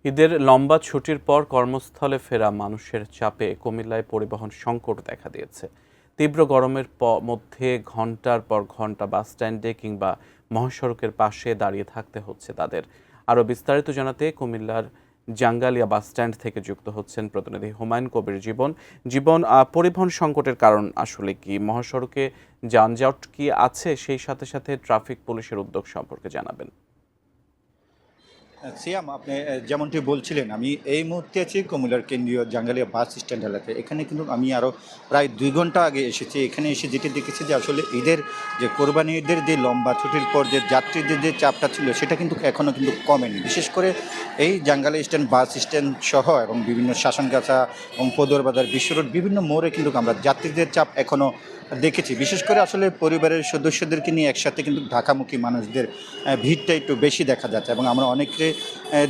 ঈদের লম্বা ছুটির পর কর্মস্থলে ফেরা মানুষের চাপে কুমিল্লায় পরিবহন সংকট দেখা দিয়েছে। তীব্র গরমের মধ্যে ঘন্টার পর ঘন্টা বাসস্ট্যান্ডে কিংবা মহাসড়কের পাশে দাঁড়িয়ে থাকতে হচ্ছে তাদের। আরও বিস্তারিত জানাতে কুমিল্লার জাঙ্গালিয়া বাসস্ট্যান্ড থেকে যুক্ত হচ্ছেন প্রতিনিধি হুমায়ুন কবির জীবন। পরিবহন সংকটের কারণ আসলে কি? মহাসড়কে যানজট কি আছে? সেই সাথে সাথে ট্রাফিক পুলিশের উদ্যোগ সম্পর্কে জানাবেন। সিয়াম, আপনি যেমনটি বলছিলেন, আমি এই মুহূর্তে আছি কুমিল্লার কেন্দ্রীয় জাঙ্গালিয়া বাস স্ট্যান্ড এলাকায়। এখানে কিন্তু আমি আরও প্রায় ২ ঘন্টা আগে এসেছি। এখানে এসে যেটি দেখেছি যে আসলে ঈদের কোরবানি ঈদের যে লম্বা ছুটির পর যে যাত্রীদের যে চাপটা ছিল সেটা কিন্তু এখনও কিন্তু কমেনি। বিশেষ করে এই জাঙ্গালিয়া স্ট্যান্ড বাস স্ট্যান্ড সহ এবং বিভিন্ন শাসনগাছা এবং পদরবাজার বিশ্ব রোড বিভিন্ন মোড়ে কিন্তু আমরা যাত্রীদের চাপ এখনও দেখেছি। বিশেষ করে আসলে পরিবারের সদস্যদেরকে নিয়ে একসাথে কিন্তু ঢাকামুখী মানুষদের ভিড়টা একটু বেশি দেখা যাচ্ছে এবং আমরা অনেকে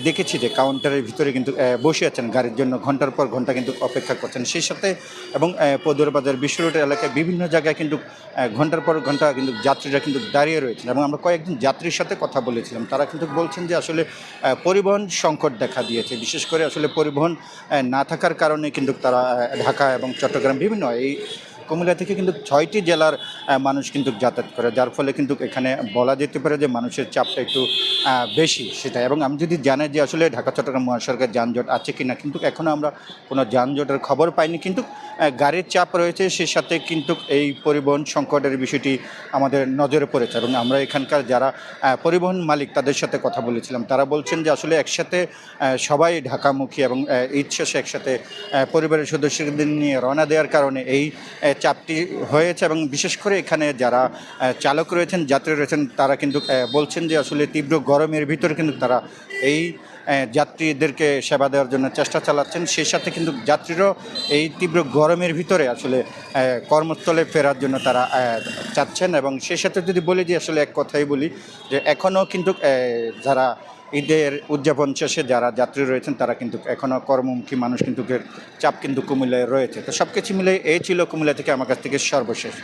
দেখেছি যে কাউন্টারের ভিতরে কিন্তু বসে আছেন গাড়ির জন্য, ঘন্টার পর ঘন্টা কিন্তু অপেক্ষা করছেন। সেই সাথে এবং পদরবাজার বিশ্ব রোডের এলাকায় বিভিন্ন জায়গায় কিন্তু ঘন্টার পর ঘন্টা কিন্তু যাত্রীরা কিন্তু দাঁড়িয়ে রয়েছেন এবং আমরা কয়েকজন যাত্রীর সাথে কথা বলেছিলাম। তারা কিন্তু বলছেন যে আসলে পরিবহন সংকট দেখা দিয়েছে। বিশেষ করে আসলে পরিবহন না থাকার কারণে কিন্তু তারা ঢাকা এবং চট্টগ্রাম বিভিন্ন এই কুমিল্লা থেকে কিন্তু ৬টি জেলার মানুষ কিন্তু যাতায়াত করে, যার ফলে কিন্তু এখানে বলা যেতে পারে যে মানুষের চাপটা একটু বেশি সেটা। এবং আমি যদি জানাই যে আসলে ঢাকা চট্টগ্রাম মহাসড়কের যানজট আছে কিনা, কিন্তু এখনও আমরা কোনো যানজটের খবর পাইনি। কিন্তু গাড়ির চাপ রয়েছে, সে সাথে কিন্তু এই পরিবহন সংকটের বিষয়টি আমাদের নজরে পড়েছে এবং আমরা এখানকার যারা পরিবহন মালিক তাদের সাথে কথা বলেছিলাম। তারা বলছেন যে আসলে একসাথে সবাই ঢাকামুখী এবং ঈদ শেষে একসাথে পরিবারের সদস্যদের নিয়ে রওনা দেওয়ার কারণে এই চাপটি হয়েছে এবং বিশেষ করে এখানে যারা চালক রয়েছেন, যাত্রী রয়েছেন, তারা কিন্তু বলছেন যে আসলে তীব্র গরমের ভিতরে কিন্তু তারা এই যাত্রীদেরকে সেবা দেওয়ার জন্য চেষ্টা চালাচ্ছেন। সেই সাথে কিন্তু যাত্রীরাও এই তীব্র গরমের ভিতরে আসলে কর্মস্থলে ফেরার জন্য তারা চাচ্ছেন। এবং সেই সাথে যদি বলি যে আসলে এক কথাই বলি যে এখনও কিন্তু যারা ঈদের উদযাপন শেষে যারা যাত্রী রয়েছেন তারা কিন্তু এখনও কর্মমুখী মানুষ কিন্তু চাপ কিন্তু কুমিল্লায় রয়েছে। তো সব কিছু মিলে এই ছিল কুমিল্লা থেকে আমার কাছ থেকে সর্বশেষ।